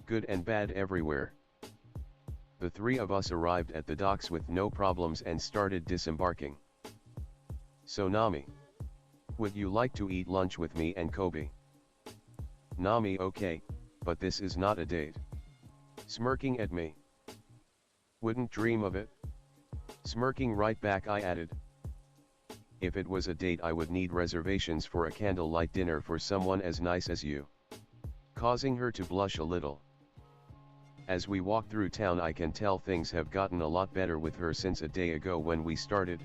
Good and bad everywhere. The three of us arrived at the docks with no problems and started disembarking. So Nami, would you like to eat lunch with me and Kobe? Nami, okay, but this is not a date. Smirking at me. Wouldn't dream of it. Smirking right back, I added. If it was a date, I would need reservations for a candlelight dinner for someone as nice as you. Causing her to blush a little. As we walk through town, I can tell things have gotten a lot better with her since a day ago when we started.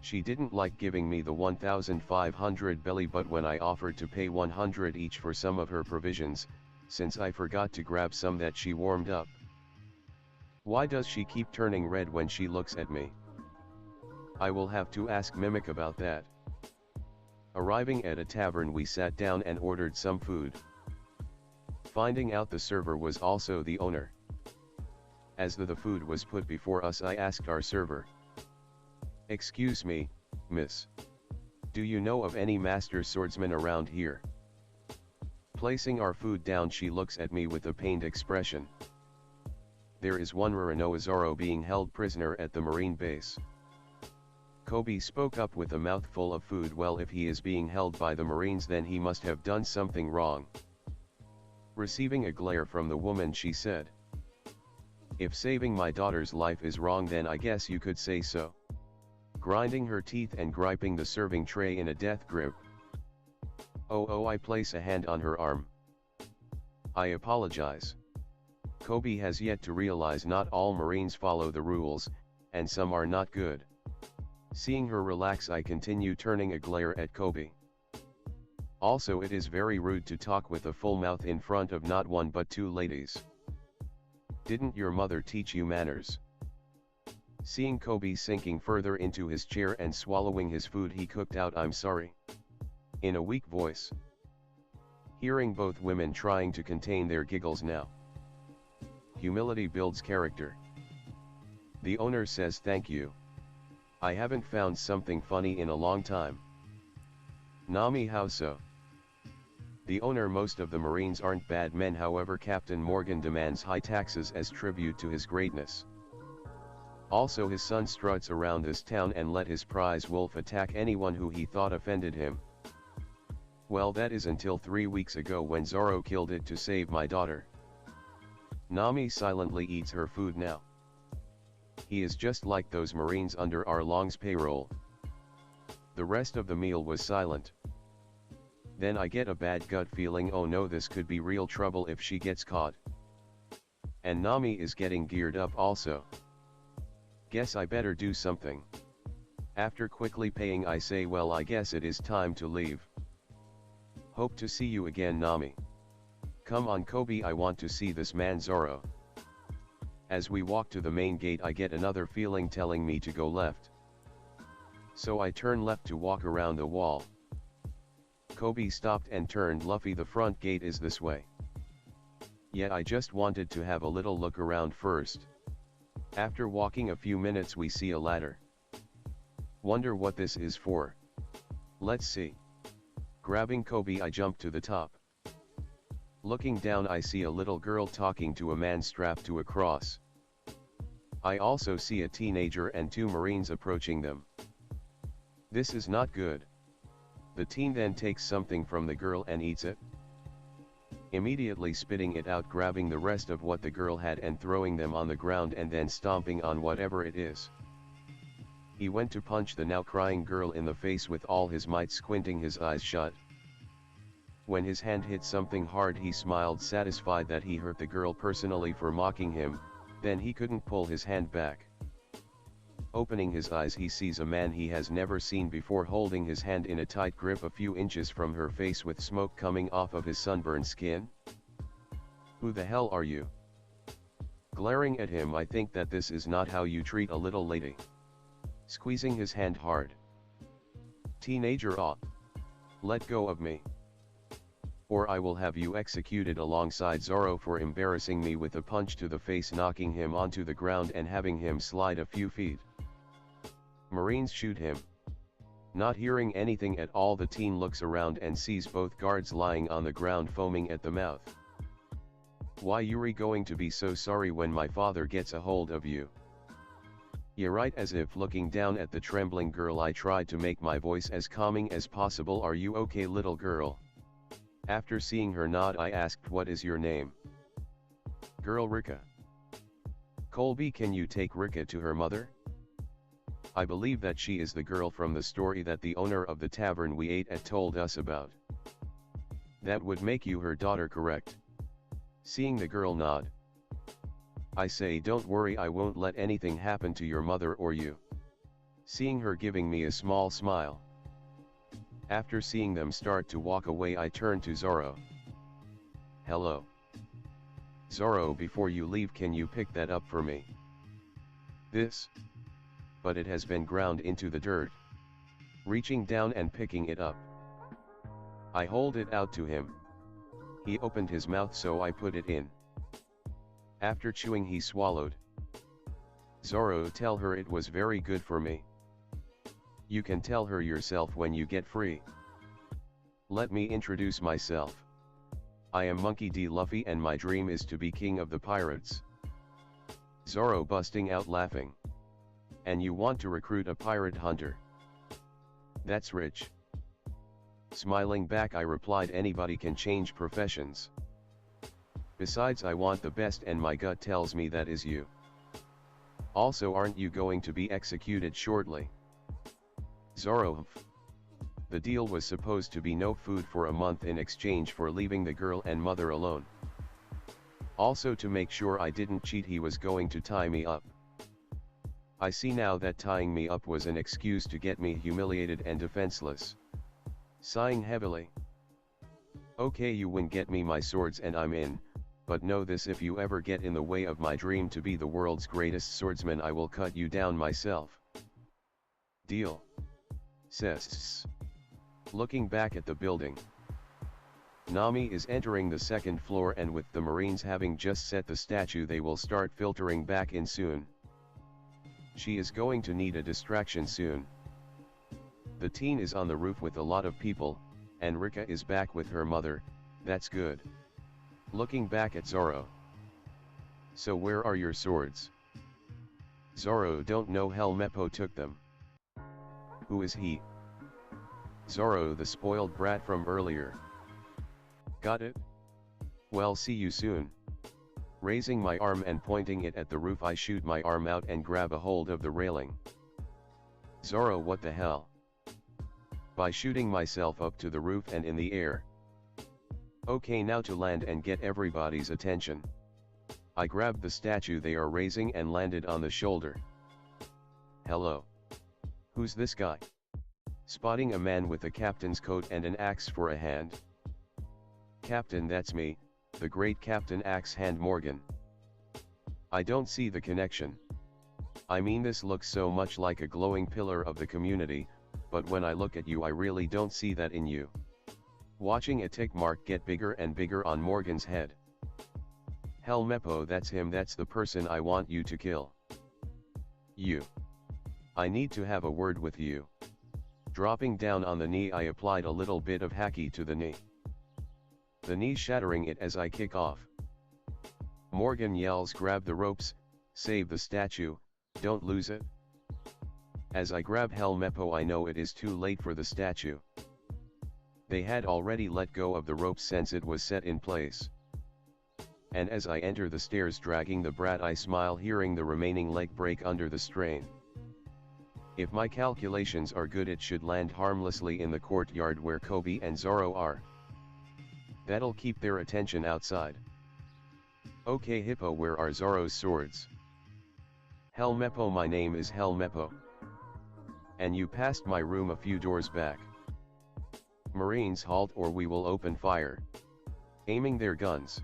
She didn't like giving me the 1,500 belly, but when I offered to pay 100 each for some of her provisions, since I forgot to grab some, that she warmed up. Why does she keep turning red when she looks at me? I will have to ask Mimic about that. Arriving at a tavern, we sat down and ordered some food. Finding out the server was also the owner. As the food was put before us, I asked our server, "Excuse me, miss. Do you know of any master swordsman around here?" Placing our food down, she looks at me with a pained expression. There is one Roronoa Zoro being held prisoner at the marine base. Kobe spoke up with a mouthful of food. Well, if he is being held by the Marines, then he must have done something wrong. Receiving a glare from the woman, she said, "If saving my daughter's life is wrong, then I guess you could say so." Grinding her teeth and griping the serving tray in a death grip. Oh, I place a hand on her arm. I apologize. Kobe has yet to realize not all Marines follow the rules, and some are not good. Seeing her relax, I continue, turning a glare at Kobe. Also, it is very rude to talk with a full mouth in front of not one but two ladies. Didn't your mother teach you manners? Seeing Kobe sinking further into his chair and swallowing his food, he cooked out, "I'm sorry," in a weak voice. Hearing both women trying to contain their giggles now. Humility builds character. The owner says, "Thank you. I haven't found something funny in a long time." Nami, how so? The owner, most of the Marines aren't bad men, however Captain Morgan demands high taxes as tribute to his greatness. Also, his son struts around this town and let his prize wolf attack anyone who he thought offended him. Well, that is until 3 weeks ago when Zoro killed it to save my daughter. Nami silently eats her food now. He is just like those Marines under our Long's payroll. The rest of the meal was silent. Then I get a bad gut feeling. Oh no, this could be real trouble if she gets caught. And Nami is getting geared up also. Guess I better do something. After quickly paying, I say, "Well, I guess it is time to leave. Hope to see you again, Nami." "Come on, Kobe, I want to see this man Zoro." As we walk to the main gate, I get another feeling telling me to go left. So I turn left to walk around the wall. Kobe stopped and turned. "Luffy, the front gate is this way." Yet I just wanted to have a little look around first. After walking a few minutes, we see a ladder. Wonder what this is for. Let's see. Grabbing Kobe, I jump to the top. Looking down, I see a little girl talking to a man strapped to a cross. I also see a teenager and two Marines approaching them. This is not good. The teen then takes something from the girl and eats it, immediately spitting it out, grabbing the rest of what the girl had and throwing them on the ground and then stomping on whatever it is. He went to punch the now crying girl in the face with all his might, squinting his eyes shut. When his hand hit something hard, he smiled, satisfied that he hurt the girl personally for mocking him. Then he couldn't pull his hand back. Opening his eyes, he sees a man he has never seen before, holding his hand in a tight grip a few inches from her face, with smoke coming off of his sunburned skin. "Who the hell are you?" Glaring at him, I think that this is not how you treat a little lady. Squeezing his hand hard. Teenager, let go of me, or I will have you executed, alongside Zoro for embarrassing me with a punch to the face, knocking him onto the ground and having him slide a few feet. Marines shoot him. Not hearing anything at all, the teen looks around and sees both guards lying on the ground foaming at the mouth. Why Yuri going to be so sorry when my father gets a hold of you? Yeah right, as if looking down at the trembling girl I tried to make my voice as calming as possible. Are you okay, little girl? After seeing her nod I asked, what is your name? Girl, Rika. Colby, can you take Rika to her mother? I believe that she is the girl from the story that the owner of the tavern we ate at told us about. That would make you her daughter, correct? Seeing the girl nod, I say, don't worry, I won't let anything happen to your mother or you. Seeing her giving me a small smile. After seeing them start to walk away I turn to Zoro. Hello. Zoro, before you leave, can you pick that up for me? This? But it has been ground into the dirt. Reaching down and picking it up, I hold it out to him. He opened his mouth, so I put it in. After chewing he swallowed. Zoro, tell her it was very good for me. You can tell her yourself when you get free. Let me introduce myself. I am Monkey D. Luffy and my dream is to be king of the pirates. Zoro busting out laughing. And you want to recruit a pirate hunter? That's rich. Smiling back I replied, anybody can change professions. Besides, I want the best and my gut tells me that is you. Also, aren't you going to be executed shortly? Zoro, the deal was supposed to be no food for a month in exchange for leaving the girl and mother alone. Also, to make sure I didn't cheat, he was going to tie me up. I see now that tying me up was an excuse to get me humiliated and defenseless. Sighing heavily. Okay, you win, get me my swords and I'm in, but know this, if you ever get in the way of my dream to be the world's greatest swordsman, I will cut you down myself. Deal? Says. Looking back at the building. Nami is entering the second floor, and with the Marines having just set the statue, they will start filtering back in soon. She is going to need a distraction soon. The teen is on the roof with a lot of people, and Rika is back with her mother. That's good. Looking back at Zoro. So where are your swords? Zoro, don't know, Helmeppo took them. Who is he? Zoro, the spoiled brat from earlier. Got it? Well, see you soon. Raising my arm and pointing it at the roof, I shoot my arm out and grab a hold of the railing. Zoro, what the hell? By shooting myself up to the roof and in the air. Okay, now to land and get everybody's attention. I grabbed the statue they are raising and landed on the shoulder. Hello. Who's this guy? Spotting a man with a captain's coat and an axe for a hand. Captain, that's me, the great Captain Axe Hand Morgan. I don't see the connection. I mean, this looks so much like a glowing pillar of the community, but when I look at you I really don't see that in you. Watching a tick mark get bigger and bigger on Morgan's head. Helmeppo, that's him, that's the person I want you to kill. You. I need to have a word with you. Dropping down on the knee, I applied a little bit of haki to the knee. The knee shattering it as I kick off. Morgan yells, grab the ropes, save the statue, don't lose it. As I grab Helmeppo, I know it is too late for the statue. They had already let go of the ropes since it was set in place. And as I enter the stairs dragging the brat, I smile, hearing the remaining leg break under the strain. If my calculations are good, it should land harmlessly in the courtyard where Kobe and Zoro are. That'll keep their attention outside. Okay, Hippo, where are Zoro's swords? Helmeppo, my name is Helmeppo. And you passed my room a few doors back. Marines, halt or we will open fire. Aiming their guns.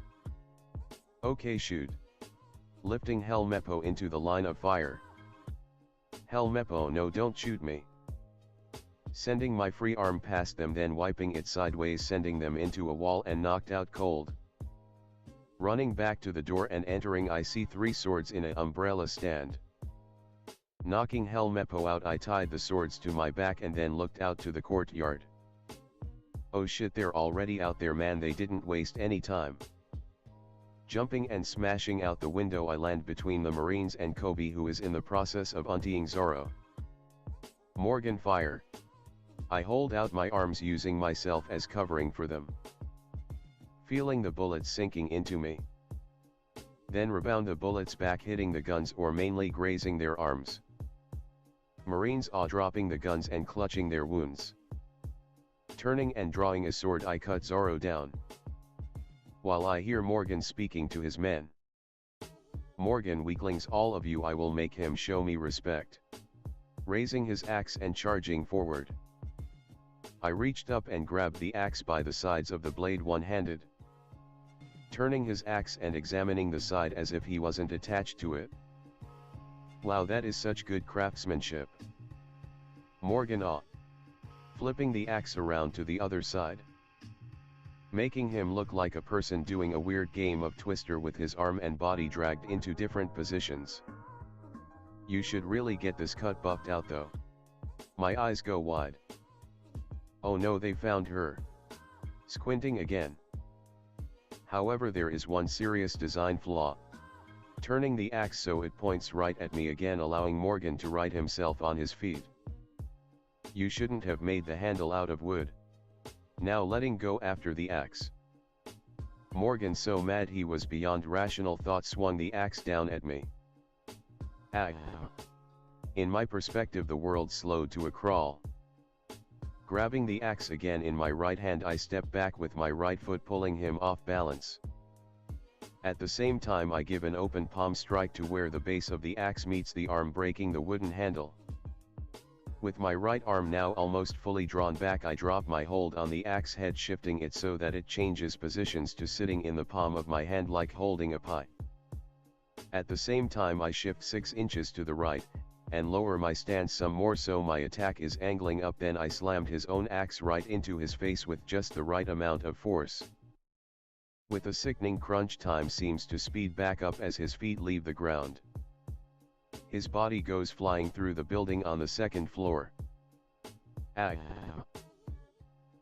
Okay, shoot. Lifting Helmeppo into the line of fire. Helmeppo, no, don't shoot me. Sending my free arm past them, then wiping it sideways, sending them into a wall and knocked out cold. Running back to the door and entering, I see 3 swords in an umbrella stand. Knocking Helmeppo out, I tied the swords to my back and then looked out to the courtyard. Oh shit, they're already out there, man, they didn't waste any time. Jumping and smashing out the window, I land between the Marines and Kobe, who is in the process of untying Zoro. Morgan, fire. I hold out my arms using myself as covering for them. Feeling the bullets sinking into me. Then rebound the bullets back, hitting the guns or mainly grazing their arms. Marines are dropping the guns and clutching their wounds. Turning and drawing a sword, I cut Zoro down. While I hear Morgan speaking to his men. Morgan, weaklings all of you, I will make him show me respect. Raising his axe and charging forward. I reached up and grabbed the axe by the sides of the blade one-handed. Turning his axe and examining the side as if he wasn't attached to it. Wow, that is such good craftsmanship. Morgan, ah. Flipping the axe around to the other side. Making him look like a person doing a weird game of Twister with his arm and body dragged into different positions. You should really get this cut buffed out though. My eyes go wide. Oh no, they found her. Squinting again. However, there is one serious design flaw. Turning the axe so it points right at me again, allowing Morgan to right himself on his feet. You shouldn't have made the handle out of wood. Now letting go after the axe. Morgan, so mad he was beyond rational thought, swung the axe down at me. Ah. In my perspective, the world slowed to a crawl. Grabbing the axe again in my right hand, I step back with my right foot, pulling him off balance. At the same time, I give an open palm strike to where the base of the axe meets the arm, breaking the wooden handle. With my right arm now almost fully drawn back, I drop my hold on the axe head, shifting it so that it changes positions to sitting in the palm of my hand like holding a pie. At the same time, I shift 6 inches to the right, and lower my stance some more so my attack is angling up. Then I slammed his own axe right into his face with just the right amount of force. With a sickening crunch, time seems to speed back up as his feet leave the ground. His body goes flying through the building on the 2nd floor. Ah!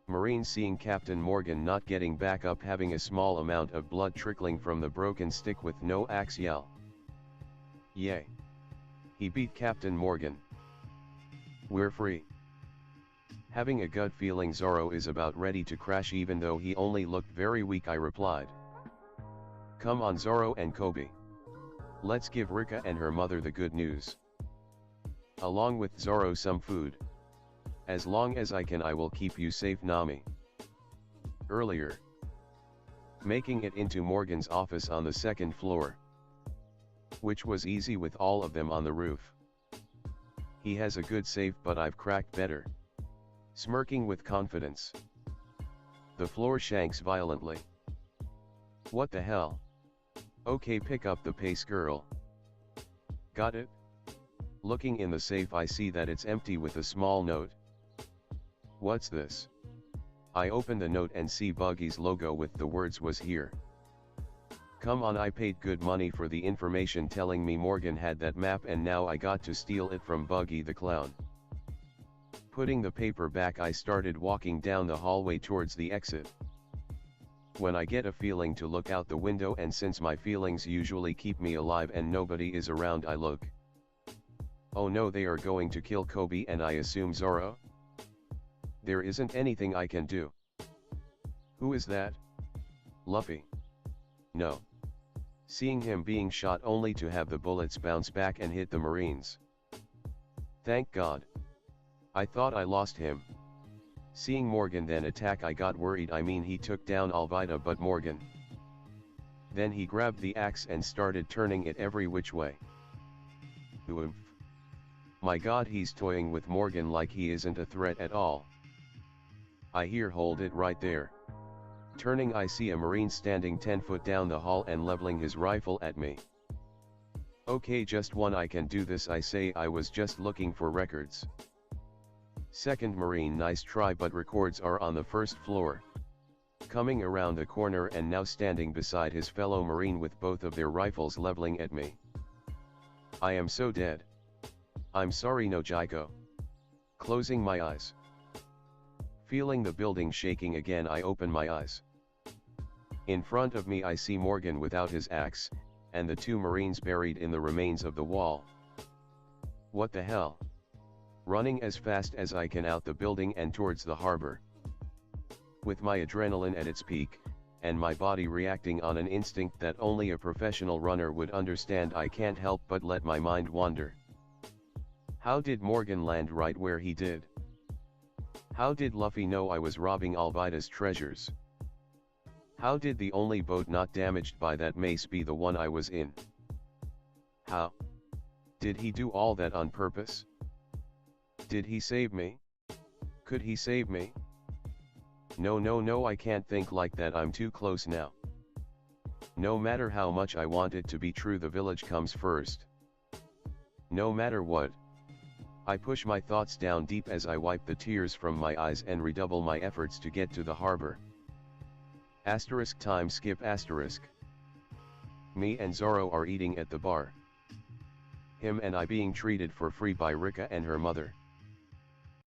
Marine, seeing Captain Morgan not getting back up, having a small amount of blood trickling from the broken stick with no axe, yell. Yay! He beat Captain Morgan. We're free. Having a gut feeling Zoro is about ready to crash even though he only looked very weak, I replied. Come on Zoro and Kobe. Let's give Rika and her mother the good news. Along with Zoro some food. As long as I can, I will keep you safe, Nami. Earlier. Making it into Morgan's office on the 2nd floor. Which was easy with all of them on the roof. He has a good safe, but I've cracked better. Smirking with confidence. The floor shanks violently. What the hell? Okay, pick up the pace, girl. Got it? Looking in the safe, I see that it's empty with a small note. What's this? I open the note and see Buggy's logo with the words "was here." Come on, I paid good money for the information telling me Morgan had that map, and now I got to steal it from Buggy the clown. Putting the paper back, I started walking down the hallway towards the exit. When I get a feeling to look out the window, and since my feelings usually keep me alive and nobody is around, I look. Oh no, they are going to kill Kobe and I assume Zoro? There isn't anything I can do. Who is that? Luffy. No. Seeing him being shot only to have the bullets bounce back and hit the Marines. Thank God. I thought I lost him. Seeing Morgan then attack, I got worried. I mean, he took down Alvida, but Morgan. Then he grabbed the axe and started turning it every which way. Oomph. My God, he's toying with Morgan like he isn't a threat at all. I hear "Hold it right there." Turning, I see a Marine standing 10 foot down the hall and leveling his rifle at me. Okay, just one, I can do this, I say. I was just looking for records. Second Marine, nice try, but records are on the 1st floor. Coming around the corner and now standing beside his fellow Marine with both of their rifles leveling at me. I am so dead. I'm sorry no Jaiko. Closing my eyes. Feeling the building shaking again, I open my eyes. In front of me I see Morgan without his axe, and the two Marines buried in the remains of the wall. What the hell? Running as fast as I can out the building and towards the harbor. With my adrenaline at its peak, and my body reacting on an instinct that only a professional runner would understand, I can't help but let my mind wander. How did Morgan land right where he did? How did Luffy know I was robbing Alvida's treasures? How did the only boat not damaged by that mace be the one I was in? How? Did he do all that on purpose? Did he save me? Could he save me? No, I can't think like that, I'm too close now. No matter how much I want it to be true, the village comes first. No matter what. I push my thoughts down deep as I wipe the tears from my eyes and redouble my efforts to get to the harbor. Asterisk time skip asterisk. Me and Zoro are eating at the bar. Him and I being treated for free by Rika and her mother.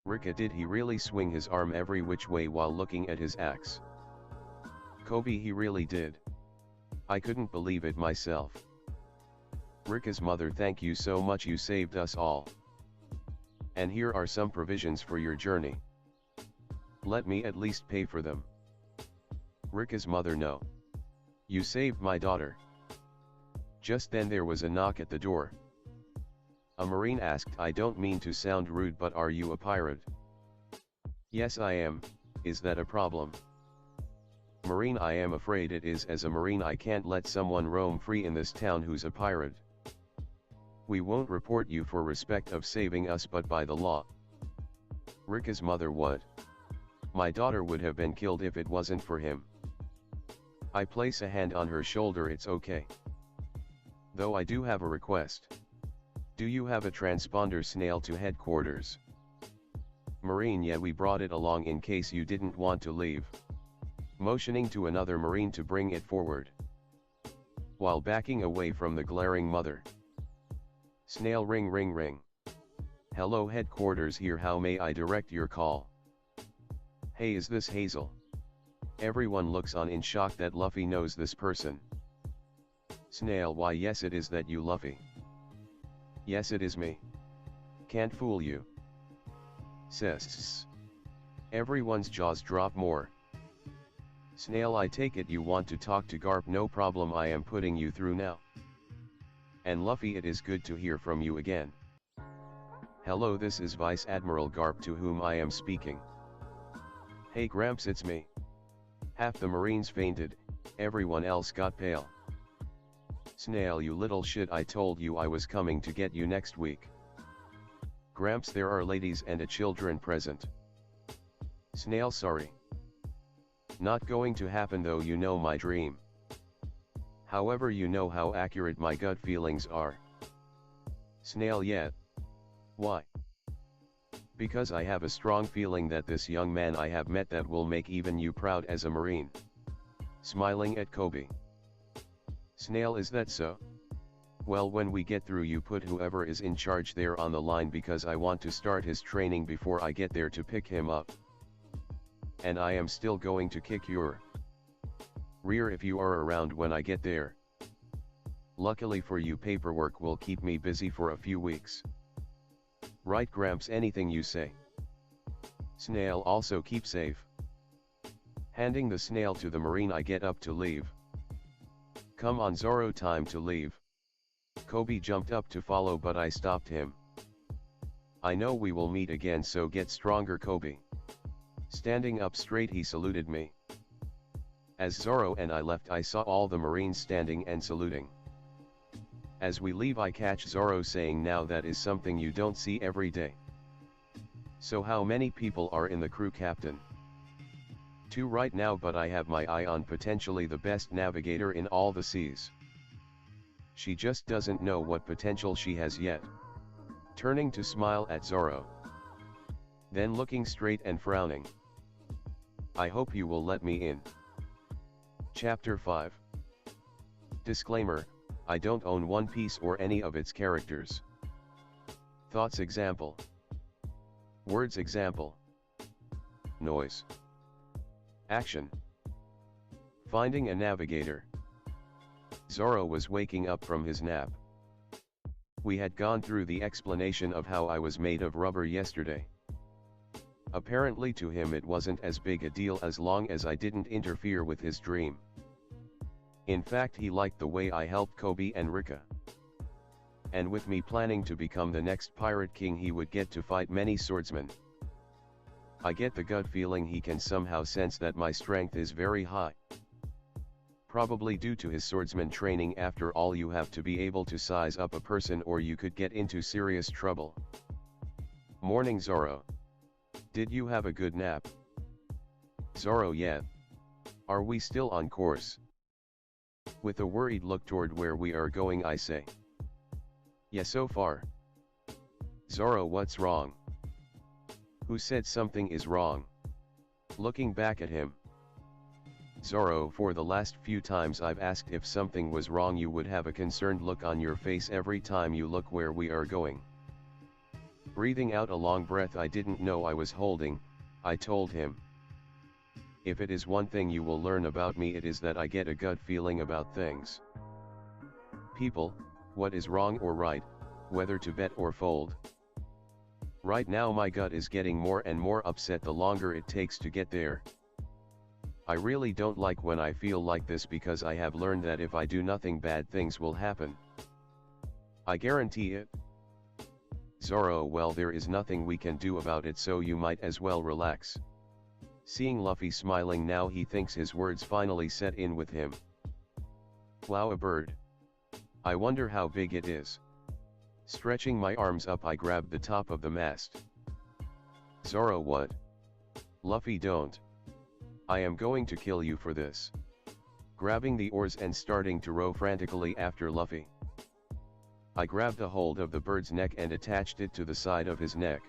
Rika, did he really swing his arm every which way while looking at his axe? Kobe, he really did. I couldn't believe it myself. Rika's mother, thank you so much, you saved us all. And here are some provisions for your journey. Let me at least pay for them. Rika's mother, no. You saved my daughter. Just then there was a knock at the door. A Marine asked, I don't mean to sound rude, but are you a pirate? Yes I am. Is that a problem? Marine, I am afraid it is. As a Marine I can't let someone roam free in this town who's a pirate. We won't report you for respect of saving us, but by the law. Rika's mother, what? My daughter would have been killed if it wasn't for him. I place a hand on her shoulder, it's okay. Though I do have a request. Do you have a transponder snail to headquarters? Marine, yeah, we brought it along in case you didn't want to leave. Motioning to another Marine to bring it forward. While backing away from the glaring mother. Snail, ring ring ring. Hello headquarters here, how may I direct your call? Hey, is this Hazel? Everyone looks on in shock that Luffy knows this person. Snail, why yes it is that you, Luffy. Yes it is me. Can't fool you. Sis. Everyone's jaws drop more. Snail, I take it you want to talk to Garp, no problem, I am putting you through now. And Luffy, it is good to hear from you again. Hello, this is Vice Admiral Garp to whom I am speaking. Hey Gramps, it's me. Half the Marines fainted, everyone else got pale. Snail, you little shit, I told you I was coming to get you next week. Gramps, there are ladies and a children present. Snail, sorry. Not going to happen though, you know my dream. However, you know how accurate my gut feelings are. Snail, yeah. Why? Because I have a strong feeling that this young man I have met that will make even you proud as a Marine. Smiling at Kobe. Snail, is that so? Well, when we get through you put whoever is in charge there on the line, because I want to start his training before I get there to pick him up. And I am still going to kick your rear if you are around when I get there. Luckily for you, paperwork will keep me busy for a few weeks. Right Gramps, anything you say. Snail, also keep safe. Handing the snail to the Marine, I get up to leave. Come on Zoro, time to leave. Kobe jumped up to follow, but I stopped him. I know we will meet again, so get stronger, Kobe. Standing up straight, he saluted me. As Zoro and I left, I saw all the Marines standing and saluting. As we leave, I catch Zoro saying, now that is something you don't see every day. So how many people are in the crew, Captain? 2 right now, but I have my eye on potentially the best navigator in all the seas. She just doesn't know what potential she has yet. Turning to smile at Zoro. Then looking straight and frowning. I hope you will let me in. Chapter 5. Disclaimer, I don't own One Piece or any of its characters. Thoughts example. Words example. Noise. Action. Finding a navigator. Zoro was waking up from his nap. We had gone through the explanation of how I was made of rubber yesterday. Apparently to him it wasn't as big a deal as long as I didn't interfere with his dream. In fact, he liked the way I helped Kobe and Rika. And with me planning to become the next pirate king, he would get to fight many swordsmen. I get the gut feeling he can somehow sense that my strength is very high. Probably due to his swordsman training. After all, you have to be able to size up a person or you could get into serious trouble. Morning, Zoro. Did you have a good nap? Zoro: yeah. Are we still on course? With a worried look toward where we are going, I say. Yeah, so far. Zoro: what's wrong? Who said something is wrong? Looking back at him. Zoro: for the last few times I've asked if something was wrong, you would have a concerned look on your face every time you look where we are going. Breathing out a long breath I didn't know I was holding, I told him. If it is one thing you will learn about me, it is that I get a gut feeling about things. People, what is wrong or right, whether to bet or fold. Right now my gut is getting more and more upset the longer it takes to get there. I really don't like when I feel like this, because I have learned that if I do nothing, bad things will happen. I guarantee it. Zoro: well, there is nothing we can do about it, so you might as well relax. Seeing Luffy smiling now, he thinks his words finally set in with him. Wow, a bird. I wonder how big it is. Stretching my arms up, I grabbed the top of the mast. Zoro: what? Luffy, don't. I am going to kill you for this. Grabbing the oars and starting to row frantically after Luffy. I grabbed a hold of the bird's neck and attached it to the side of his neck.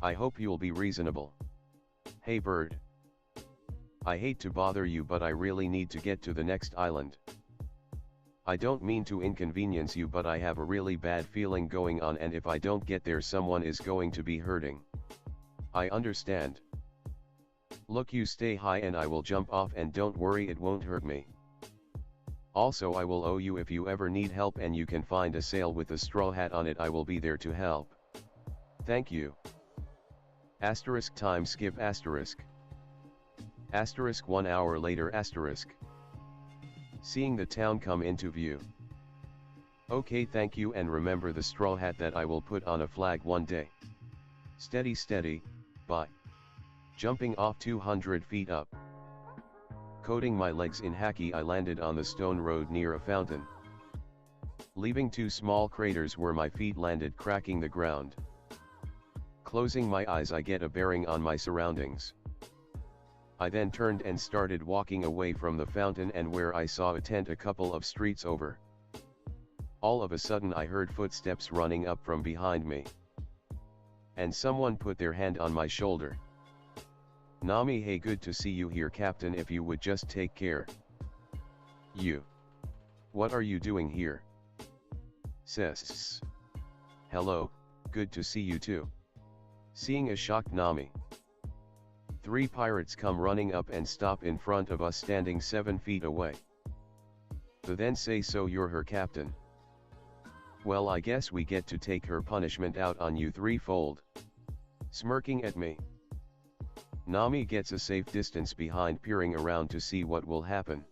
I hope you'll be reasonable. Hey bird. I hate to bother you, but I really need to get to the next island. I don't mean to inconvenience you, but I have a really bad feeling going on, and if I don't get there, someone is going to be hurting. I understand. Look, you stay high and I will jump off, and don't worry, it won't hurt me. Also, I will owe you if you ever need help and you can find a sail with a straw hat on it, I will be there to help. Thank you. Asterisk time skip asterisk. Asterisk 1 hour later asterisk. Seeing the town come into view. Okay, thank you, and remember the straw hat that I will put on a flag one day. Steady, steady, bye. Jumping off 200 feet up. Coating my legs in haki, I landed on the stone road near a fountain. Leaving 2 small craters where my feet landed, cracking the ground. Closing my eyes, I get a bearing on my surroundings. I then turned and started walking away from the fountain, and where I saw a tent a couple of streets over. All of a sudden I heard footsteps running up from behind me. And someone put their hand on my shoulder. Nami: hey, good to see you here, Captain, if you would just take care. You. What are you doing here? Sis. Hello, good to see you too. Seeing a shocked Nami. 3 pirates come running up and stop in front of us, standing 7 feet away. They then say, so you're her captain? Well, I guess we get to take her punishment out on you threefold. Smirking at me. Nami gets a safe distance behind, peering around to see what will happen.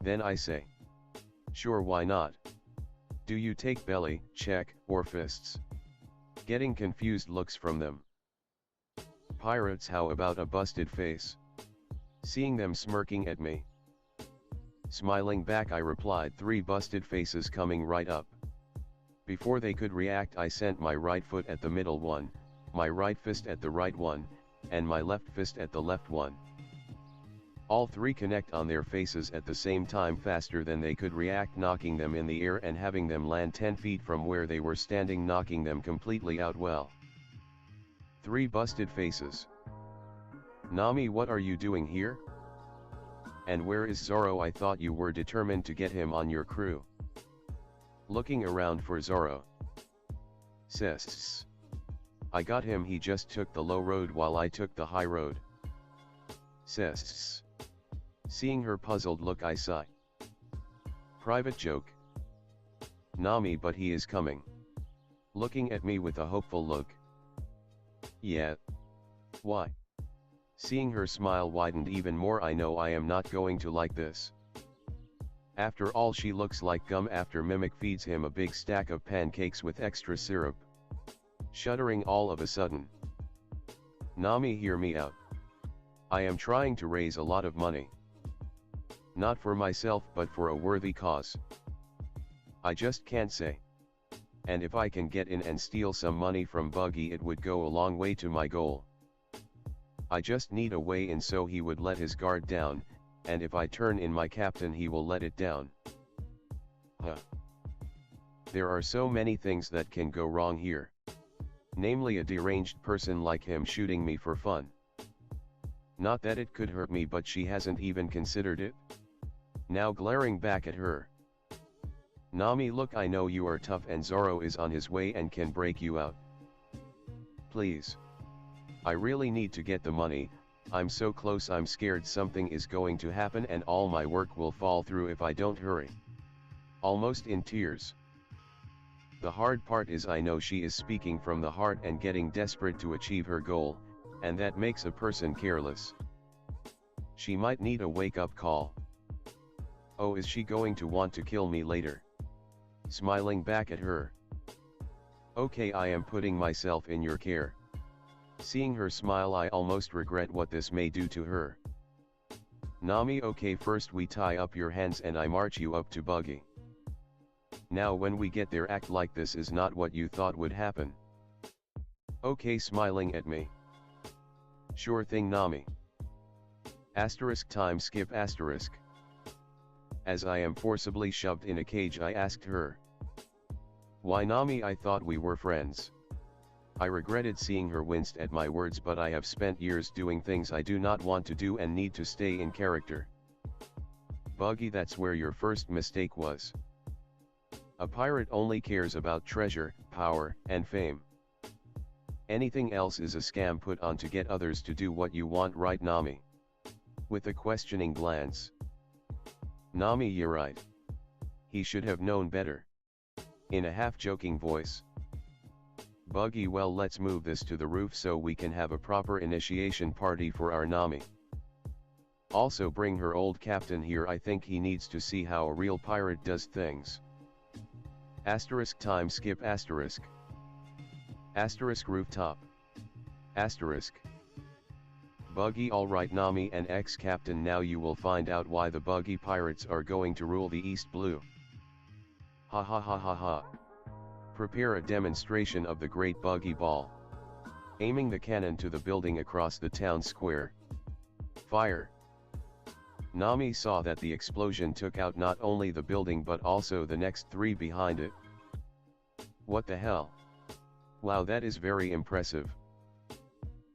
Then I say, sure, why not? Do you take belly, check, or fists? Getting confused looks from them. Pirates: how about a busted face? Seeing them smirking at me. Smiling back, I replied, 3 busted faces coming right up. Before they could react, I sent my right foot at the middle one, my right fist at the right one, and my left fist at the left one. All 3 connect on their faces at the same time, faster than they could react, knocking them in the air and having them land 10 feet from where they were standing, knocking them completely out. Well, 3 busted faces. Nami: what are you doing here? And where is Zoro? I thought you were determined to get him on your crew. Looking around for Zoro. Sis. I got him, he just took the low road while I took the high road. Sis. Seeing her puzzled look, I sigh. Private joke. Nami, but he is coming. Looking at me with a hopeful look. Yeah. Why? Seeing her smile widened even more, I know I am not going to like this. After all, she looks like gum after Mimic feeds him a big stack of pancakes with extra syrup. Shuddering all of a sudden. Nami, hear me out. I am trying to raise a lot of money. Not for myself but for a worthy cause. I just can't say. And if I can get in and steal some money from Buggy, it would go a long way to my goal. I just need a way in so he would let his guard down, and if I turn in my captain he will let it down. Huh. There are so many things that can go wrong here. Namely, a deranged person like him shooting me for fun. Not that it could hurt me, but she hasn't even considered it. Now glaring back at her. Nami, look, I know you are tough and Zoro is on his way and can break you out. Please. I really need to get the money. I'm so close, I'm scared something is going to happen and all my work will fall through if I don't hurry. Almost in tears. The hard part is I know she is speaking from the heart and getting desperate to achieve her goal, and that makes a person careless. She might need a wake-up call. Oh, is she going to want to kill me later? Smiling back at her. Okay, I am putting myself in your care. Seeing her smile, I almost regret what this may do to her. Nami, okay, first we tie up your hands and I march you up to Buggy. Now when we get there, act like this is not what you thought would happen. Okay, smiling at me. Sure thing, Nami. Asterisk time skip asterisk. As I am forcibly shoved in a cage, I asked her. Why, Nami, I thought we were friends. I regretted seeing her winced at my words, but I have spent years doing things I do not want to do and need to stay in character. Buggy, that's where your first mistake was. A pirate only cares about treasure, power, and fame. Anything else is a scam put on to get others to do what you want, right, Nami? With a questioning glance. Nami, you're right. He should have known better. In a half-joking voice. Buggy, well, let's move this to the roof so we can have a proper initiation party for our Nami. Also bring her old captain here, I think he needs to see how a real pirate does things. Asterisk time skip asterisk. Asterisk rooftop. Asterisk. Buggy, alright Nami and ex-captain, now you will find out why the Buggy pirates are going to rule the East Blue. Ha ha ha ha ha. Prepare a demonstration of the Great Buggy Ball. Aiming the cannon to the building across the town square. Fire. Nami saw that the explosion took out not only the building but also the next three behind it. What the hell? Wow, that is very impressive.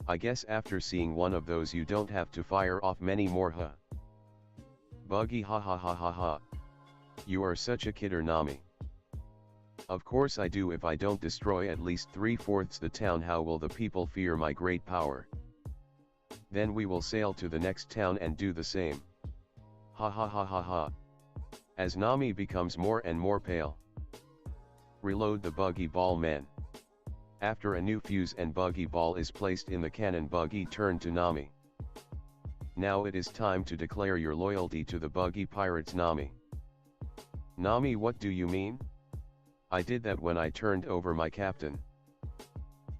I guess after seeing one of those you don't have to fire off many more, huh? Buggy, ha ha ha ha ha. You are such a kidder, Nami. Of course I do. If I don't destroy at least 3/4 the town, how will the people fear my great power? Then we will sail to the next town and do the same. Ha ha ha ha ha. As Nami becomes more and more pale. Reload the Buggy Ball, man. After a new fuse and Buggy Ball is placed in the cannon, Buggy turned to Nami. Now it is time to declare your loyalty to the Buggy Pirates, Nami. Nami, what do you mean? I did that when I turned over my captain.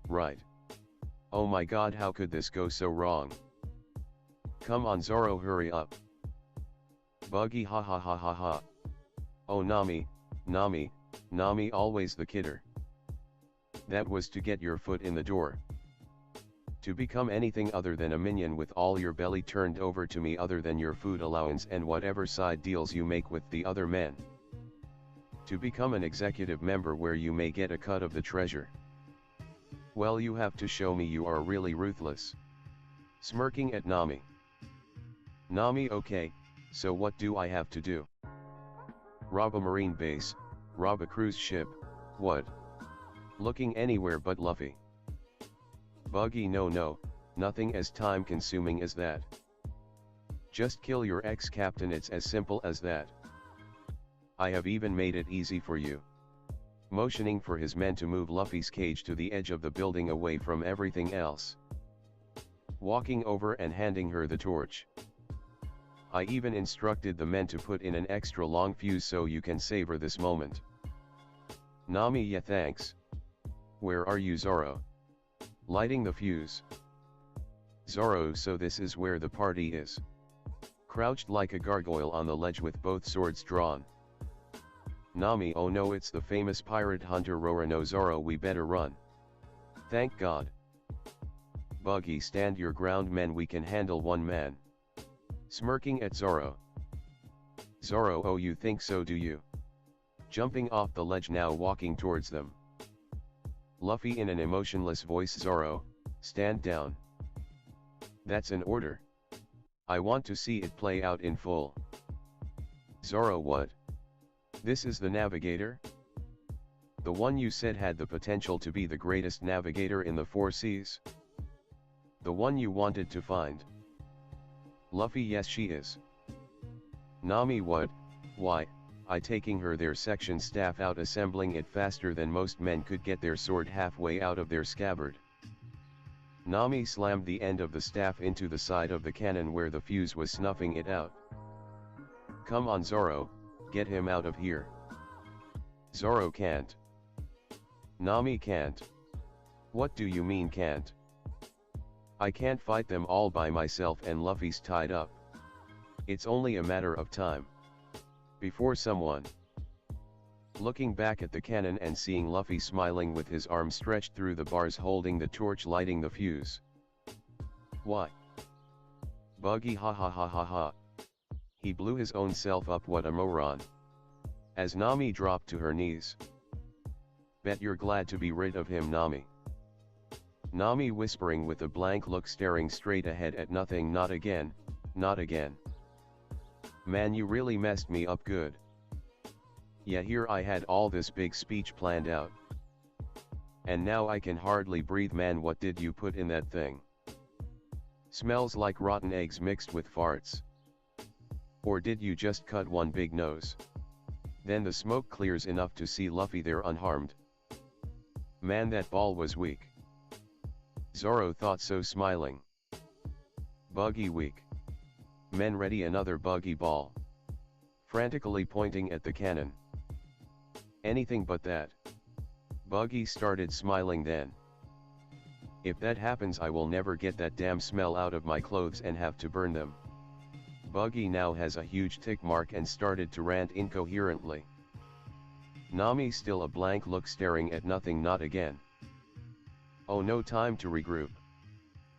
Right. Oh my god, how could this go so wrong? Come on Zoro, hurry up. Buggy, ha ha ha ha ha. Oh Nami, Nami, Nami, always the kidder. That was to get your foot in the door. To become anything other than a minion with all your belly turned over to me other than your food allowance and whatever side deals you make with the other men. To become an executive member where you may get a cut of the treasure. Well, you have to show me you are really ruthless. Smirking at Nami. Nami, okay, so what do I have to do? Rob a marine base, rob a cruise ship, what? looking anywhere but Luffy. Buggy, no, nothing as time consuming as that. Just kill your ex-captain, it's as simple as that. I have even made it easy for you. Motioning for his men to move Luffy's cage to the edge of the building away from everything else. Walking over and handing her the torch. I even instructed the men to put in an extra long fuse so you can savor this moment. Nami, yeah, thanks. Where are you, Zoro? Lighting the fuse. Zoro, so this is where the party is. Crouched like a gargoyle on the ledge with both swords drawn. Nami, oh no, it's the famous pirate hunter Roronoa. Zoro, we better run. Thank God. Buggy, stand your ground, men, we can handle one man. Smirking at Zoro. Zoro, oh, you think so, do you? Jumping off the ledge now, walking towards them. Luffy in an emotionless voice, Zoro, stand down. That's an order. I want to see it play out in full. Zoro, what? This is the navigator? The one you said had the potential to be the greatest navigator in the four seas? The one you wanted to find? Luffy, yes, she is. Nami, what? Why, I taking her their section staff out, assembling it faster than most men could get their sword halfway out of their scabbard. Nami slammed the end of the staff into the side of the cannon where the fuse was snuffing it out. Come on, Zoro, get him out of here. Zoro can't. Nami can't. What do you mean can't? I can't fight them all by myself and Luffy's tied up. It's only a matter of time. Before someone. Looking back at the cannon and seeing Luffy smiling with his arm stretched through the bars holding the torch, lighting the fuse. Why? Buggy, ha ha ha ha ha. He blew his own self up, what a moron. As Nami dropped to her knees. Bet you're glad to be rid of him, Nami. Nami whispering with a blank look, staring straight ahead at nothing. Not again, not again. Man, you really messed me up good. Yeah, here I had all this big speech planned out. And now I can hardly breathe, man. What did you put in that thing? Smells like rotten eggs mixed with farts. Or did you just cut one big nose? Then the smoke clears enough to see Luffy there unharmed. Man, that ball was weak. Zoro thought so, smiling. Buggy weak. Men, ready another buggy ball. Frantically pointing at the cannon. Anything but that. Buggy started smiling then. If that happens, I will never get that damn smell out of my clothes and have to burn them. Buggy now has a huge tick mark and started to rant incoherently. Nami still a blank look, staring at nothing. Not again. Oh no, time to regroup.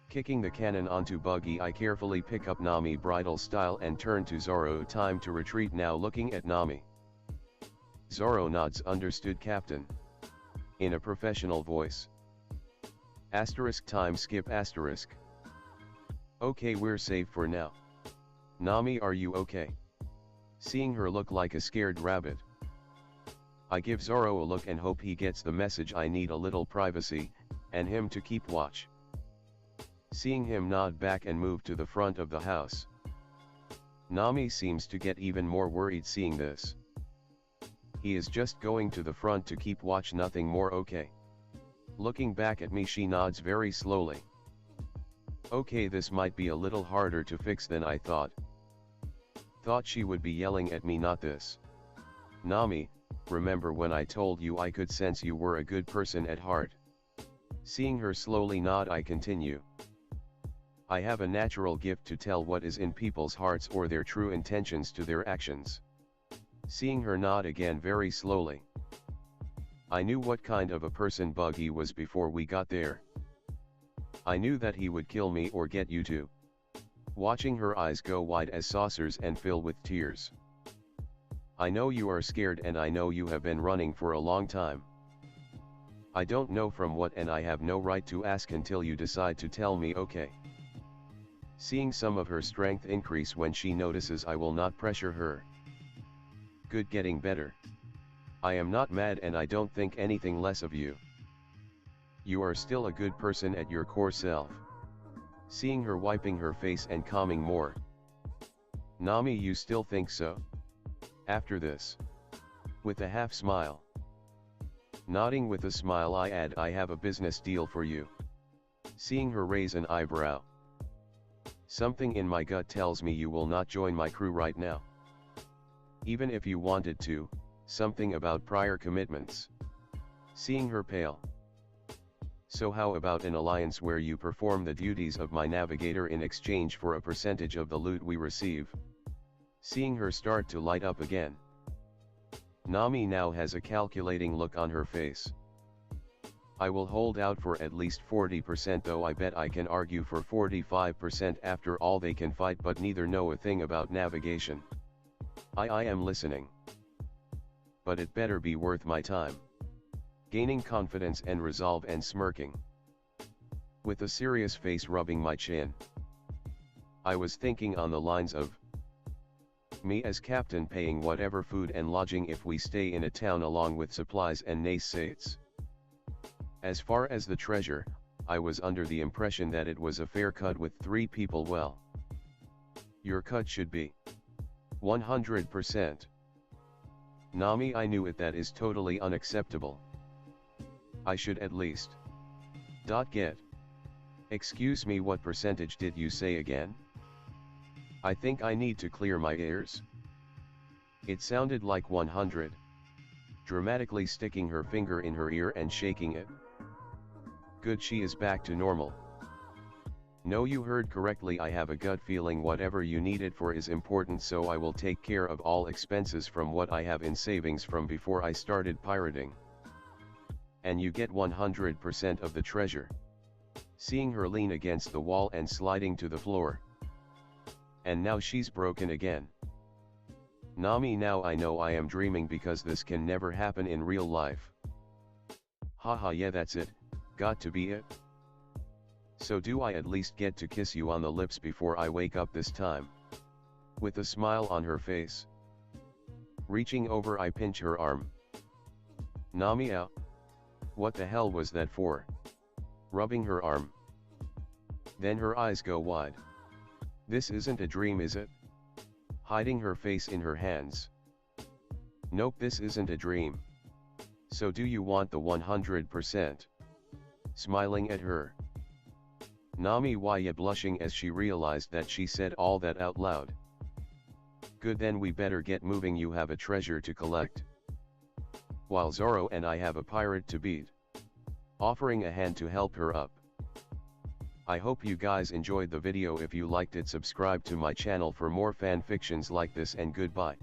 Kicking the cannon onto Buggy, I carefully pick up Nami bridal style and turn to Zoro. Time to retreat now, looking at Nami. Zoro nods. Understood, Captain. In a professional voice. Asterisk time skip asterisk. Okay, we're safe for now. Nami, are you okay? Seeing her look like a scared rabbit. I give Zoro a look and hope he gets the message. I need a little privacy, and him to keep watch. Seeing him nod back and move to the front of the house. Nami seems to get even more worried seeing this. He is just going to the front to keep watch, nothing more. Okay. Looking back at me, she nods very slowly. Okay, this might be a little harder to fix than I thought. Thought she would be yelling at me, not this. Nami, remember when I told you I could sense you were a good person at heart? Seeing her slowly nod, I continue. I have a natural gift to tell what is in people's hearts or their true intentions to their actions. Seeing her nod again very slowly. I knew what kind of a person Buggy was before we got there. I knew that he would kill me or get you to. Watching her eyes go wide as saucers and fill with tears. I know you are scared and I know you have been running for a long time. I don't know from what and I have no right to ask until you decide to tell me, okay? Seeing some of her strength increase when she notices I will not pressure her. Good, getting better. I am not mad and I don't think anything less of you. You are still a good person at your core self. Seeing her wiping her face and calming more. Nami, you still think so? After this. With a half smile. Nodding with a smile, I add, I have a business deal for you. Seeing her raise an eyebrow. Something in my gut tells me you will not join my crew right now. Even if you wanted to, something about prior commitments. Seeing her pale. So how about an alliance where you perform the duties of my navigator in exchange for a percentage of the loot we receive? Seeing her start to light up again. Nami now has a calculating look on her face. I will hold out for at least 40%, though I bet I can argue for 45%. After all, they can fight but neither know a thing about navigation. I am listening. But it better be worth my time. Gaining confidence and resolve and smirking. With a serious face rubbing my chin. I was thinking on the lines of me as captain paying whatever food and lodging if we stay in a town along with supplies and nasates. As far as the treasure, I was under the impression that it was a fair cut with 3 people. Well, your cut should be 100%. Nami, I knew it. That is totally unacceptable. I should at least get. Excuse me, what percentage did you say again? I think I need to clear my ears. It sounded like 100. Dramatically sticking her finger in her ear and shaking it. Good, she is back to normal. No, you heard correctly. I have a gut feeling whatever you need it for is important, so I will take care of all expenses from what I have in savings from before I started pirating. And you get 100% of the treasure. Seeing her lean against the wall and sliding to the floor. And now she's broken again. Nami, now I know I am dreaming because this can never happen in real life. Haha, yeah, that's it, got to be it. So do I at least get to kiss you on the lips before I wake up this time? With a smile on her face. Reaching over, I pinch her arm. Nami, what the hell was that for? Rubbing her arm. Then her eyes go wide. This isn't a dream, is it? Hiding her face in her hands. Nope, this isn't a dream. So do you want the 100%? Smiling at her. Nami, why ya blushing as she realized that she said all that out loud. Good, then we better get moving, you have a treasure to collect. While Zoro and I have a pirate to beat. Offering a hand to help her up. I hope you guys enjoyed the video. If you liked it, subscribe to my channel for more fan fictions like this, and goodbye.